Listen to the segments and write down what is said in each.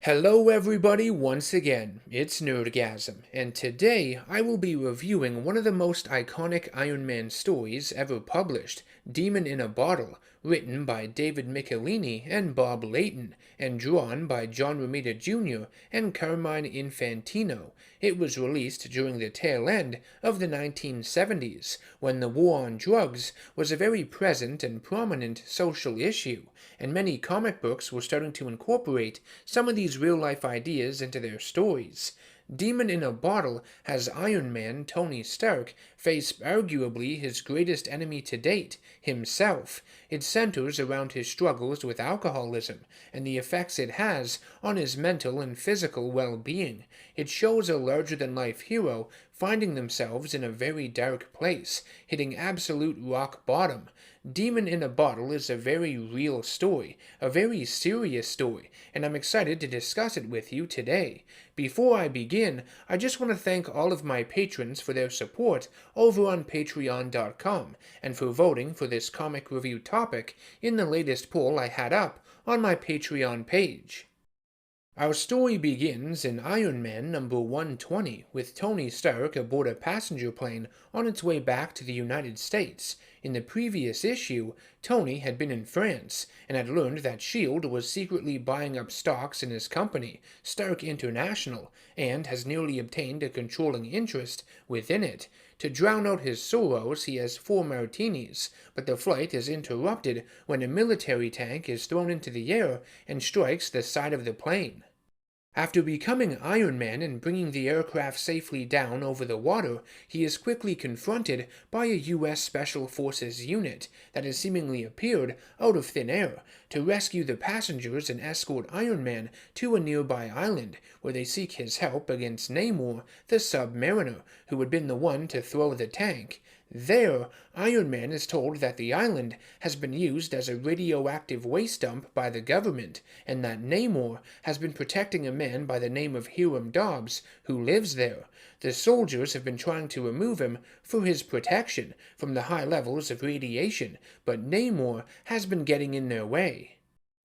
Hello everybody, once again, it's NerdGasm, and today I will be reviewing one of the most iconic Iron Man stories ever published, Demon in a Bottle, written by David Michelinie and Bob Layton, and drawn by John Romita Jr. and Carmine Infantino. It was released during the tail end of the 1970s, when the war on drugs was a very present and prominent social issue, and many comic books were starting to incorporate some of these real-life ideas into their stories. Demon in a Bottle has Iron Man Tony Stark face arguably his greatest enemy to date, himself. It centers around his struggles with alcoholism and the effects it has on his mental and physical well-being. It shows a larger-than-life hero finding themselves in a very dark place, hitting absolute rock bottom. Demon in a Bottle is a very real story, a very serious story, and I'm excited to discuss it with you today. Before I begin, I just want to thank all of my patrons for their support over on patreon.com and for voting for this comic review topic in the latest poll I had up on my Patreon page. Our story begins in Iron Man number 120, with Tony Stark aboard a passenger plane on its way back to the United States. In the previous issue, Tony had been in France and had learned that S.H.I.E.L.D. was secretly buying up stocks in his company, Stark International, and has nearly obtained a controlling interest within it. To drown out his sorrows, he has 4 martinis, but the flight is interrupted when a military tank is thrown into the air and strikes the side of the plane. After becoming Iron Man and bringing the aircraft safely down over the water, he is quickly confronted by a U.S. Special Forces unit that has seemingly appeared out of thin air to rescue the passengers and escort Iron Man to a nearby island, where they seek his help against Namor, the submariner, who had been the one to throw the tank. There, Iron Man is told that the island has been used as a radioactive waste dump by the government, and that Namor has been protecting a man by the name of Hiram Dobbs, who lives there. The soldiers have been trying to remove him for his protection from the high levels of radiation, but Namor has been getting in their way.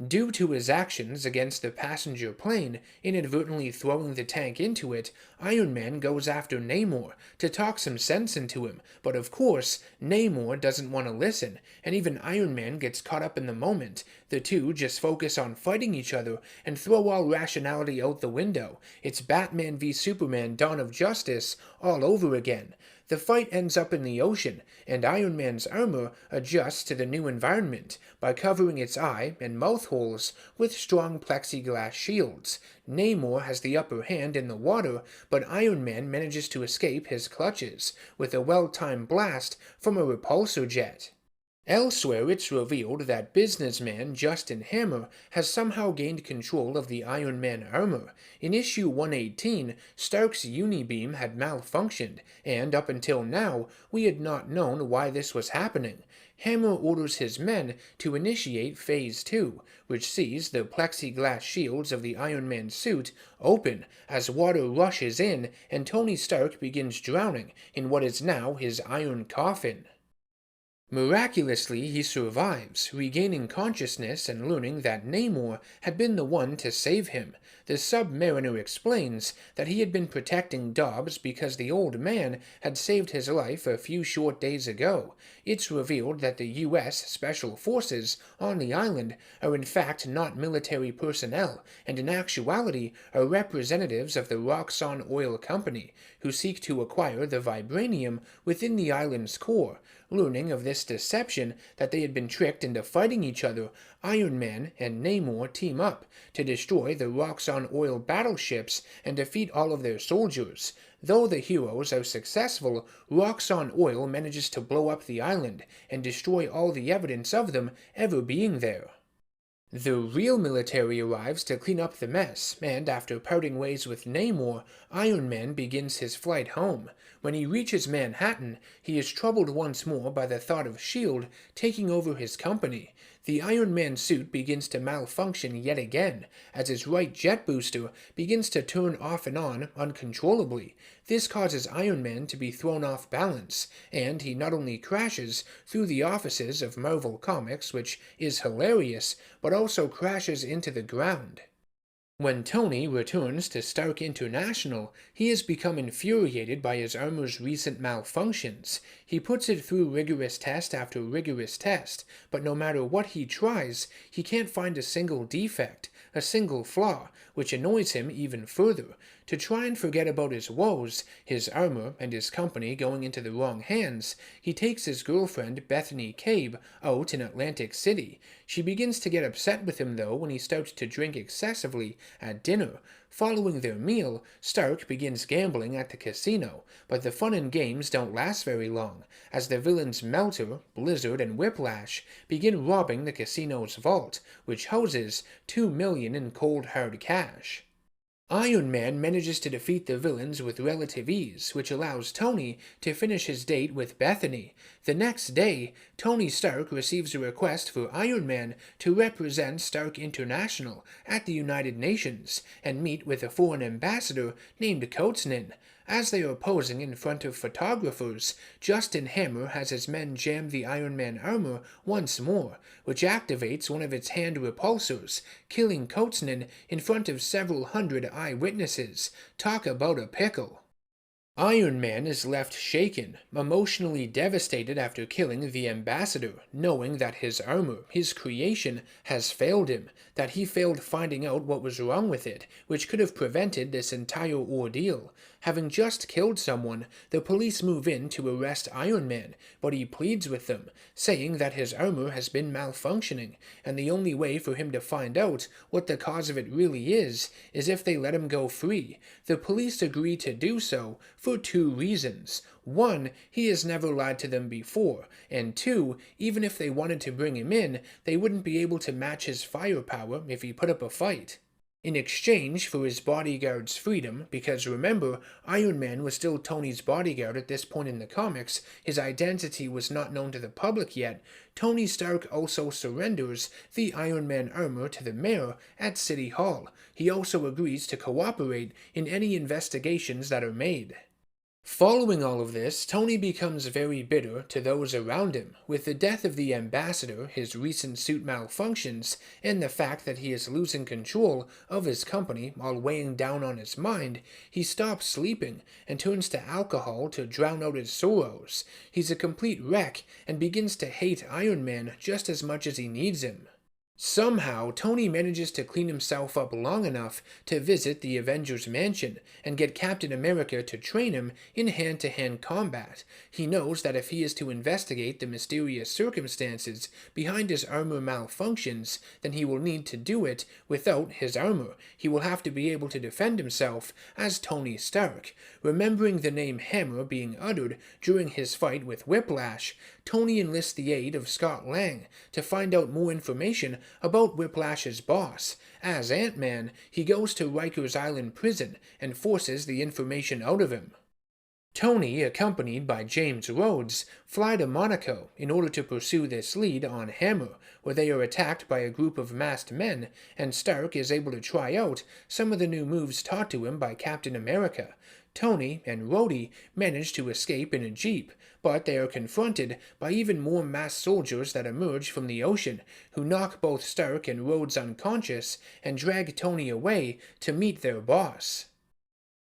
Due to his actions against the passenger plane, inadvertently throwing the tank into it, Iron Man goes after Namor to talk some sense into him, but of course, Namor doesn't want to listen, and even Iron Man gets caught up in the moment. The two just focus on fighting each other and throw all rationality out the window. It's Batman v Superman Dawn of Justice all over again. The fight ends up in the ocean, and Iron Man's armor adjusts to the new environment by covering its eye and mouth holes with strong plexiglass shields. Namor has the upper hand in the water, but Iron Man manages to escape his clutches with a well-timed blast from a repulsor jet. Elsewhere, it's revealed that businessman Justin Hammer has somehow gained control of the Iron Man armor. In issue 118, Stark's unibeam had malfunctioned, and up until now, we had not known why this was happening. Hammer orders his men to initiate Phase 2, which sees the plexiglass shields of the Iron Man suit open as water rushes in and Tony Stark begins drowning in what is now his iron coffin. Miraculously, he survives, regaining consciousness and learning that Namor had been the one to save him. The submariner explains that he had been protecting Dobbs because the old man had saved his life a few short days ago. It's revealed that the U.S. Special Forces on the island are in fact not military personnel, and in actuality are representatives of the Roxxon Oil Company, who seek to acquire the vibranium within the island's core. Learning of this deception, that they had been tricked into fighting each other, Iron Man and Namor team up to destroy the Roxxon Oil battleships and defeat all of their soldiers. Though the heroes are successful, Roxxon Oil manages to blow up the island and destroy all the evidence of them ever being there. The real military arrives to clean up the mess, and after parting ways with Namor, Iron Man begins his flight home. When he reaches Manhattan, he is troubled once more by the thought of S.H.I.E.L.D. taking over his company. The Iron Man suit begins to malfunction yet again, as his right jet booster begins to turn off and on uncontrollably. This causes Iron Man to be thrown off balance, and he not only crashes through the offices of Marvel Comics, which is hilarious, but also crashes into the ground. When Tony returns to Stark International, he has become infuriated by his armor's recent malfunctions. He puts it through rigorous test after rigorous test, but no matter what he tries, he can't find a single defect, a single flaw, which annoys him even further. To try and forget about his woes, his armor, and his company going into the wrong hands, he takes his girlfriend, Bethany Cabe, out in Atlantic City. She begins to get upset with him, though, when he starts to drink excessively at dinner. Following their meal, Stark begins gambling at the casino, but the fun and games don't last very long, as the villains Melter, Blizzard, and Whiplash begin robbing the casino's vault, which houses $2 million in cold hard cash. Iron Man manages to defeat the villains with relative ease, which allows Tony to finish his date with Bethany. The next day, Tony Stark receives a request for Iron Man to represent Stark International at the United Nations and meet with a foreign ambassador named Kotznin. As they are posing in front of photographers, Justin Hammer has his men jam the Iron Man armor once more, which activates one of its hand repulsors, killing Kotznin in front of several hundred eyewitnesses. Talk about a pickle. Iron Man is left shaken, emotionally devastated after killing the ambassador, knowing that his armor, his creation, has failed him, that he failed finding out what was wrong with it, which could have prevented this entire ordeal. Having just killed someone, the police move in to arrest Iron Man, but he pleads with them, saying that his armor has been malfunctioning, and the only way for him to find out what the cause of it really is if they let him go free. The police agree to do so for two reasons. One, he has never lied to them before, and two, even if they wanted to bring him in, they wouldn't be able to match his firepower if he put up a fight. In exchange for his bodyguard's freedom, because remember, Iron Man was still Tony's bodyguard at this point in the comics, his identity was not known to the public yet, Tony Stark also surrenders the Iron Man armor to the mayor at City Hall. He also agrees to cooperate in any investigations that are made. Following all of this, Tony becomes very bitter to those around him. With the death of the ambassador, his recent suit malfunctions, and the fact that he is losing control of his company while weighing down on his mind, he stops sleeping and turns to alcohol to drown out his sorrows. He's a complete wreck and begins to hate Iron Man just as much as he needs him. Somehow, Tony manages to clean himself up long enough to visit the Avengers mansion and get Captain America to train him in hand-to-hand combat. He knows that if he is to investigate the mysterious circumstances behind his armor malfunctions, then he will need to do it without his armor. He will have to be able to defend himself as Tony Stark. Remembering the name Hammer being uttered during his fight with Whiplash, Tony enlists the aid of Scott Lang to find out more information about Whiplash's boss. As Ant-Man, he goes to Rikers Island prison and forces the information out of him. Tony, accompanied by James Rhodes, fly to Monaco in order to pursue this lead on Hammer, where they are attacked by a group of masked men, and Stark is able to try out some of the new moves taught to him by Captain America. Tony and Rhodey manage to escape in a jeep, but they are confronted by even more masked soldiers that emerge from the ocean, who knock both Stark and Rhodes unconscious and drag Tony away to meet their boss.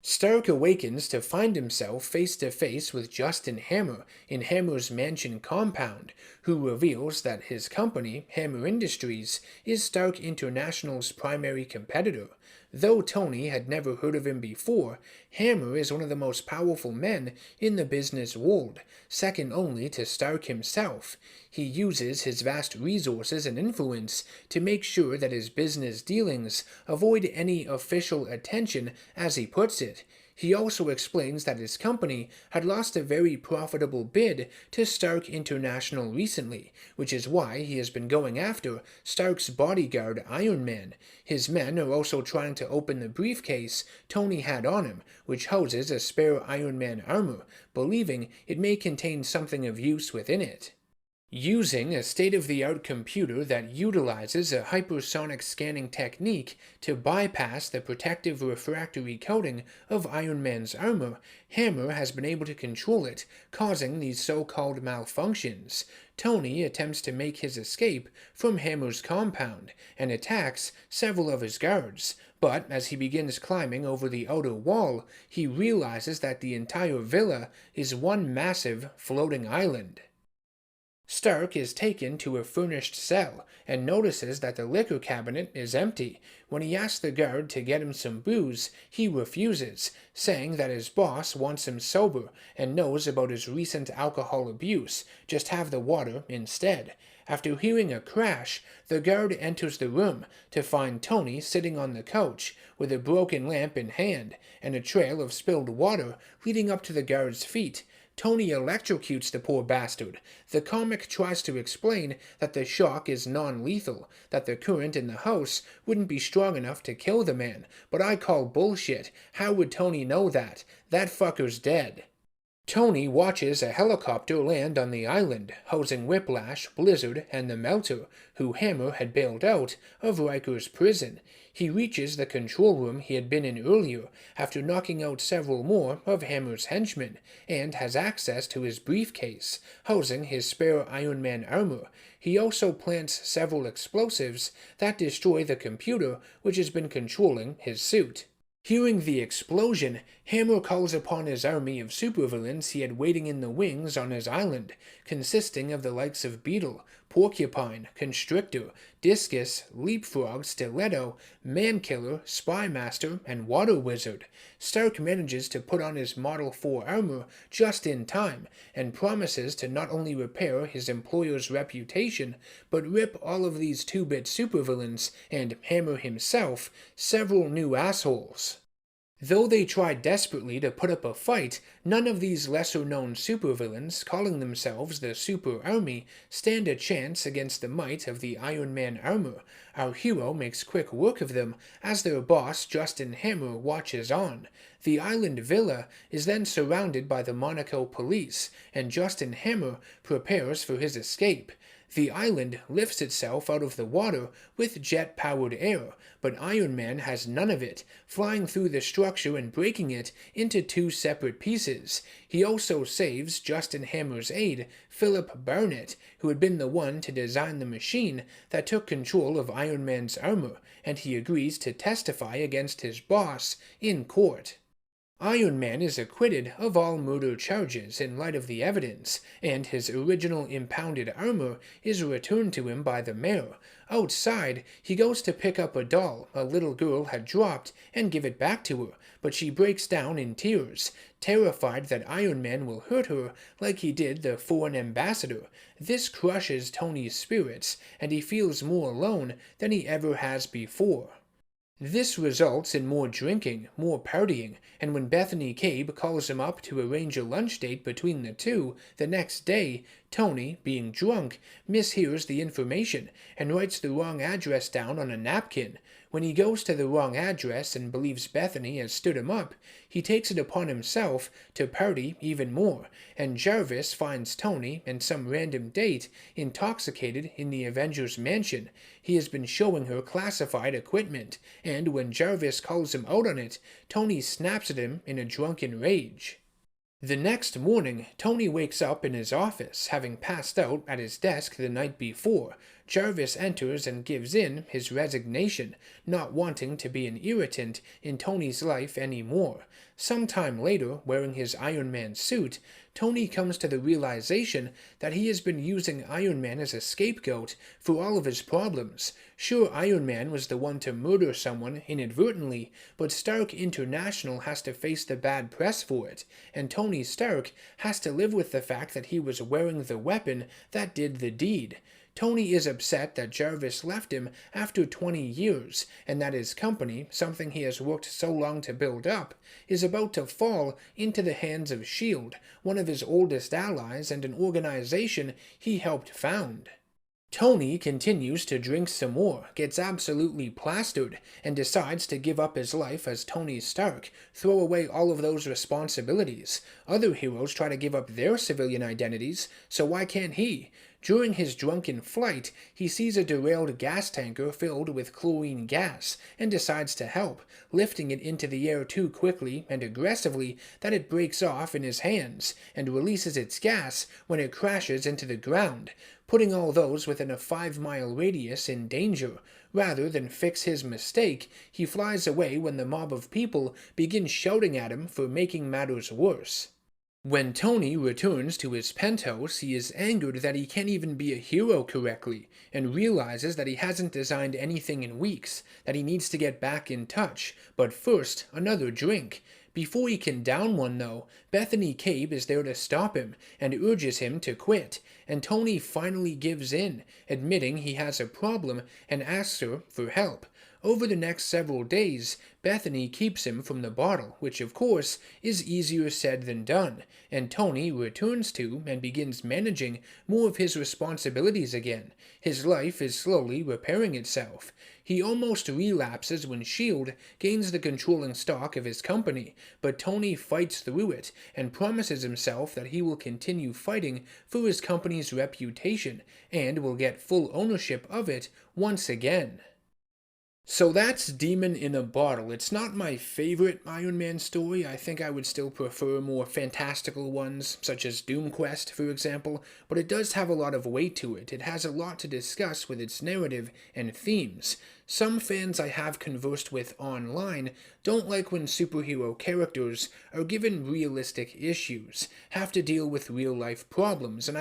Stark awakens to find himself face to face with Justin Hammer in Hammer's mansion compound, who reveals that his company, Hammer Industries, is Stark International's primary competitor. Though Tony had never heard of him before, Hammer is one of the most powerful men in the business world, second only to Stark himself. He uses his vast resources and influence to make sure that his business dealings avoid any official attention, as he puts it. He also explains that his company had lost a very profitable bid to Stark International recently, which is why he has been going after Stark's bodyguard Iron Man. His men are also trying to open the briefcase Tony had on him, which houses a spare Iron Man armor, believing it may contain something of use within it. Using a state-of-the-art computer that utilizes a hypersonic scanning technique to bypass the protective refractory coating of Iron Man's armor, Hammer has been able to control it, causing these so-called malfunctions. Tony attempts to make his escape from Hammer's compound and attacks several of his guards, But as he begins climbing over the outer wall, he realizes that the entire villa is one massive floating island. Stark is taken to a furnished cell and notices that the liquor cabinet is empty. When he asks the guard to get him some booze, he refuses, saying that his boss wants him sober and knows about his recent alcohol abuse, just have the water instead. After hearing a crash, the guard enters the room to find Tony sitting on the couch with a broken lamp in hand and a trail of spilled water leading up to the guard's feet. Tony electrocutes the poor bastard. The comic tries to explain that the shock is non-lethal, that the current in the house wouldn't be strong enough to kill the man, but I call bullshit. How would Tony know that? That fucker's dead. Tony watches a helicopter land on the island, housing Whiplash, Blizzard, and the Melter, who Hammer had bailed out of Riker's prison. He reaches the control room he had been in earlier, after knocking out several more of Hammer's henchmen, and has access to his briefcase, housing his spare Iron Man armor. He also plants several explosives that destroy the computer which has been controlling his suit. Hearing the explosion, Hammer calls upon his army of supervillains he had waiting in the wings on his island, consisting of the likes of Beetle, Porcupine, Constrictor, Discus, Leapfrog, Stiletto, Mankiller, Spymaster, and Water Wizard. Stark manages to put on his Model 4 armor just in time, and promises to not only repair his employer's reputation, but rip all of these 2-bit supervillains, and Hammer himself, several new assholes. Though they tried desperately to put up a fight, none of these lesser-known supervillains, calling themselves the Super Army, stand a chance against the might of the Iron Man armor. Our hero makes quick work of them, as their boss, Justin Hammer, watches on. The island villa is then surrounded by the Monaco police, and Justin Hammer prepares for his escape. The island lifts itself out of the water with jet-powered air, but Iron Man has none of it, flying through the structure and breaking it into 2 separate pieces. He also saves Justin Hammer's aide, Philip Barnett, who had been the one to design the machine that took control of Iron Man's armor, and he agrees to testify against his boss in court. Iron Man is acquitted of all murder charges in light of the evidence, and his original impounded armor is returned to him by the mayor. Outside, he goes to pick up a doll a little girl had dropped and give it back to her, but she breaks down in tears, terrified that Iron Man will hurt her like he did the foreign ambassador. This crushes Tony's spirits, and he feels more alone than he ever has before. This results in more drinking, more partying, and when Bethany Cabe calls him up to arrange a lunch date between the two the next day, Tony, being drunk, mishears the information and writes the wrong address down on a napkin. When he goes to the wrong address and believes Bethany has stood him up, he takes it upon himself to party even more, and Jarvis finds Tony and some random date intoxicated in the Avengers mansion. He has been showing her classified equipment, and when Jarvis calls him out on it, Tony snaps at him in a drunken rage. The next morning, Tony wakes up in his office, having passed out at his desk the night before. Jarvis enters and gives in his resignation, not wanting to be an irritant in Tony's life anymore. Sometime later, wearing his Iron Man suit, Tony comes to the realization that he has been using Iron Man as a scapegoat for all of his problems. Sure, Iron Man was the one to murder someone inadvertently, but Stark International has to face the bad press for it, and Tony Stark has to live with the fact that he was wearing the weapon that did the deed. Tony is upset that Jarvis left him after 20 years, and that his company, something he has worked so long to build up, is about to fall into the hands of S.H.I.E.L.D., one of his oldest allies and an organization he helped found. Tony continues to drink some more, gets absolutely plastered, and decides to give up his life as Tony Stark, throw away all of those responsibilities. Other heroes try to give up their civilian identities, so why can't he? During his drunken flight, he sees a derailed gas tanker filled with chlorine gas and decides to help, lifting it into the air too quickly and aggressively that it breaks off in his hands and releases its gas when it crashes into the ground, putting all those within a 5-mile radius in danger. Rather than fix his mistake, he flies away when the mob of people begin shouting at him for making matters worse. When Tony returns to his penthouse, he is angered that he can't even be a hero correctly, and realizes that he hasn't designed anything in weeks, that he needs to get back in touch. But first, another drink. Before he can down one though, Bethany Cabe is there to stop him, and urges him to quit, and Tony finally gives in, admitting he has a problem, and asks her for help. Over the next several days, Bethany keeps him from the bottle, which of course is easier said than done, and Tony returns to and begins managing more of his responsibilities again. His life is slowly repairing itself. He almost relapses when S.H.I.E.L.D. gains the controlling stock of his company, but Tony fights through it and promises himself that he will continue fighting for his company's reputation and will get full ownership of it once again. So that's Demon in a Bottle. It's not my favorite Iron Man story. I think I would still prefer more fantastical ones, such as Doom Quest, for example, but it does have a lot of weight to it. It has a lot to discuss with its narrative and themes. Some fans I have conversed with online don't like when superhero characters are given realistic issues, have to deal with real-life problems, and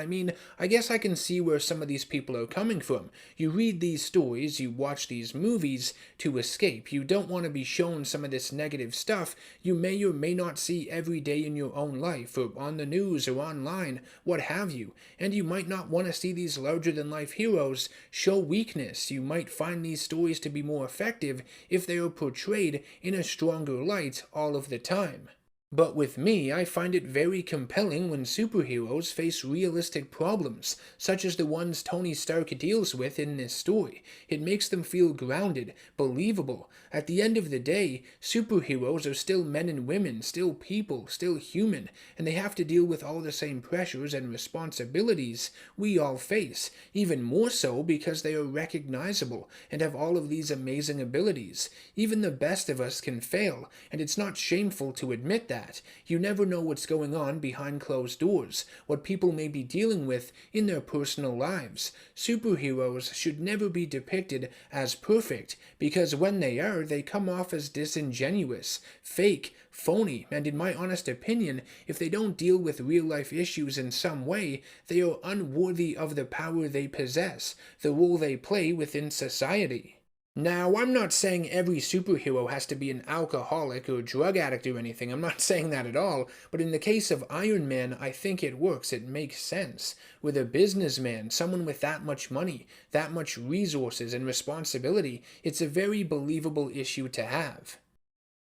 I guess I can see where some of these people are coming from. You read these stories, you watch these movies to escape. You don't want to be shown some of this negative stuff you may or may not see every day in your own life, or on the news, or online, what have you, and you might not want to see these larger-than-life heroes show weakness. You might find these stories to be more effective if they are portrayed in a stronger light all of the time. But with me, I find it very compelling when superheroes face realistic problems, such as the ones Tony Stark deals with in this story. It makes them feel grounded, believable. At the end of the day, superheroes are still men and women, still people, still human, and they have to deal with all the same pressures and responsibilities we all face, even more so because they are recognizable and have all of these amazing abilities. Even the best of us can fail, and it's not shameful to admit that. You never know what's going on behind closed doors, what people may be dealing with in their personal lives. Superheroes should never be depicted as perfect, because when they are, they come off as disingenuous, fake, phony, and in my honest opinion, if they don't deal with real-life issues in some way, they are unworthy of the power they possess, the role they play within society. Now, I'm not saying every superhero has to be an alcoholic or drug addict or anything, I'm not saying that at all, but in the case of Iron Man, I think it works, it makes sense. With a businessman, someone with that much money, that much resources and responsibility, it's a very believable issue to have.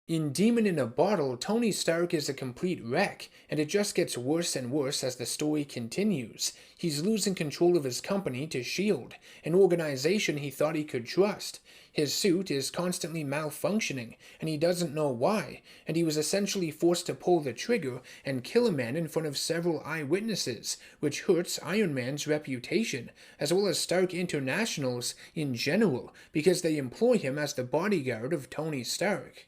In Demon in a Bottle, Tony Stark is a complete wreck, and it just gets worse and worse as the story continues. He's losing control of his company to S.H.I.E.L.D., an organization he thought he could trust. His suit is constantly malfunctioning, and he doesn't know why, and he was essentially forced to pull the trigger and kill a man in front of several eyewitnesses, which hurts Iron Man's reputation, as well as Stark International's in general, because they employ him as the bodyguard of Tony Stark.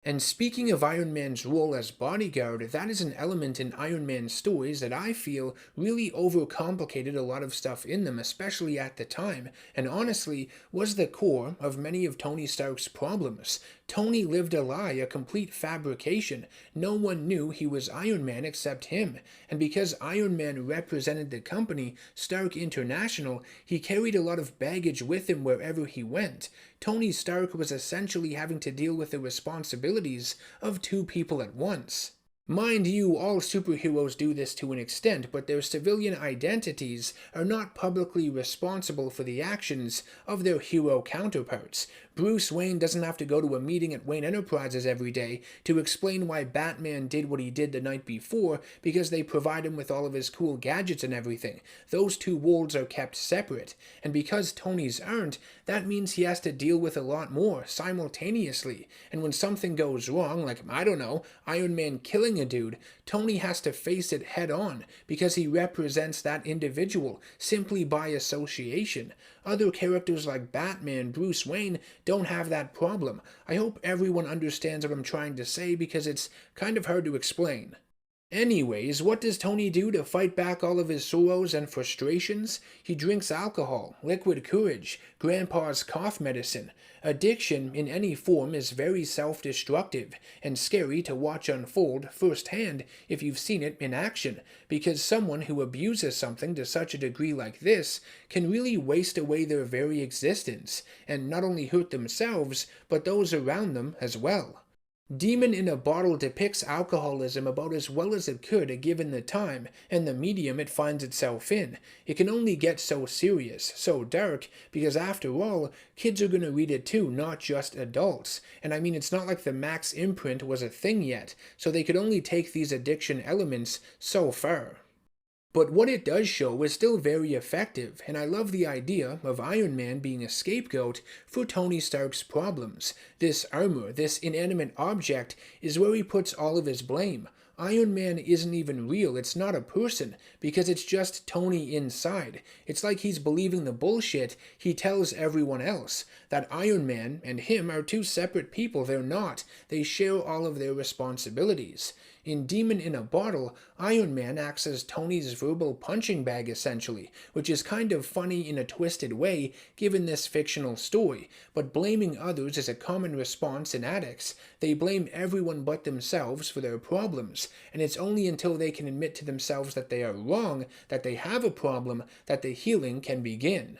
And speaking of Iron Man's role as bodyguard, that is an element in Iron Man's stories that I feel really overcomplicated a lot of stuff in them, especially at the time, and honestly was the core of many of Tony Stark's problems. Tony lived a lie, a complete fabrication. No one knew he was Iron Man except him, and because Iron Man represented the company, Stark International, he carried a lot of baggage with him wherever he went. Tony Stark was essentially having to deal with the responsibilities of two people at once. Mind you, all superheroes do this to an extent, but their civilian identities are not publicly responsible for the actions of their hero counterparts. Bruce Wayne doesn't have to go to a meeting at Wayne Enterprises every day to explain why Batman did what he did the night before, because they provide him with all of his cool gadgets and everything. Those two worlds are kept separate, and because Tony's aren't, that means he has to deal with a lot more simultaneously, and when something goes wrong, like, I don't know, Iron Man killing killing a dude, Tony has to face it head on because he represents that individual simply by association. Other characters like Batman, Bruce Wayne don't have that problem. I hope everyone understands what I'm trying to say because it's kind of hard to explain. Anyways, what does Tony do to fight back all of his sorrows and frustrations? He drinks alcohol, liquid courage, grandpa's cough medicine. Addiction in any form is very self-destructive and scary to watch unfold firsthand if you've seen it in action, because someone who abuses something to such a degree like this can really waste away their very existence, and not only hurt themselves, but those around them as well. Demon in a Bottle depicts alcoholism about as well as it could given the time and the medium it finds itself in. It can only get so serious, so dark, because after all, kids are gonna read it too, not just adults. And I mean, it's not like the Max imprint was a thing yet, so they could only take these addiction elements so far. But what it does show is still very effective, and I love the idea of Iron Man being a scapegoat for Tony Stark's problems. This armor, this inanimate object, is where he puts all of his blame. Iron Man isn't even real, it's not a person, because it's just Tony inside. It's like he's believing the bullshit he tells everyone else. That Iron Man and him are two separate people, they're not. They share all of their responsibilities. In Demon in a Bottle, Iron Man acts as Tony's verbal punching bag essentially, which is kind of funny in a twisted way given this fictional story, but blaming others is a common response in addicts. They blame everyone but themselves for their problems, and it's only until they can admit to themselves that they are wrong, that they have a problem, that the healing can begin.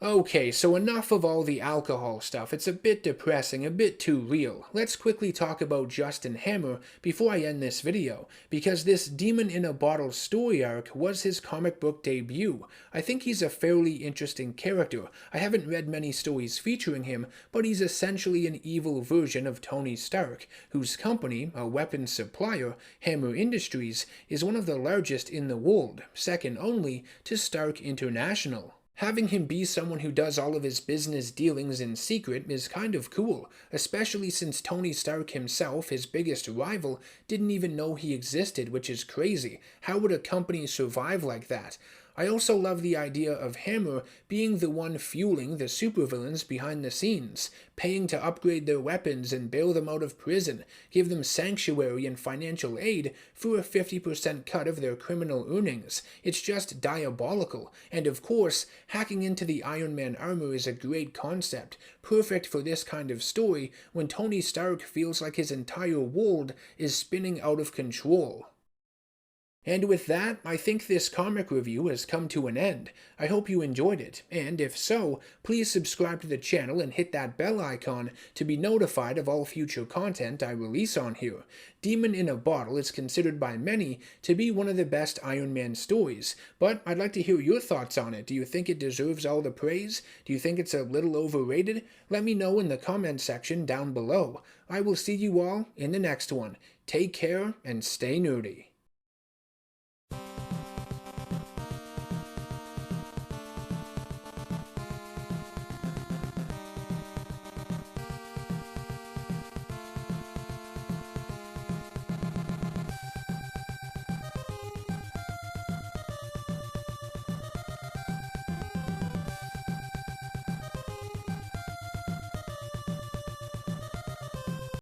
Okay, so enough of all the alcohol stuff. It's a bit depressing, a bit too real. Let's quickly talk about Justin Hammer before I end this video, because this Demon in a Bottle story arc was his comic book debut. I think he's a fairly interesting character. I haven't read many stories featuring him, but he's essentially an evil version of Tony Stark, whose company, a weapons supplier, Hammer Industries, is one of the largest in the world, second only to Stark International. Having him be someone who does all of his business dealings in secret is kind of cool, especially since Tony Stark himself, his biggest rival, didn't even know he existed, which is crazy. How would a company survive like that? I also love the idea of Hammer being the one fueling the supervillains behind the scenes, paying to upgrade their weapons and bail them out of prison, give them sanctuary and financial aid for a 50% cut of their criminal earnings. It's just diabolical, and of course, hacking into the Iron Man armor is a great concept, perfect for this kind of story when Tony Stark feels like his entire world is spinning out of control. And with that, I think this comic review has come to an end. I hope you enjoyed it, and if so, please subscribe to the channel and hit that bell icon to be notified of all future content I release on here. Demon in a Bottle is considered by many to be one of the best Iron Man stories, but I'd like to hear your thoughts on it. Do you think it deserves all the praise? Do you think it's a little overrated? Let me know in the comment section down below. I will see you all in the next one. Take care and stay nerdy.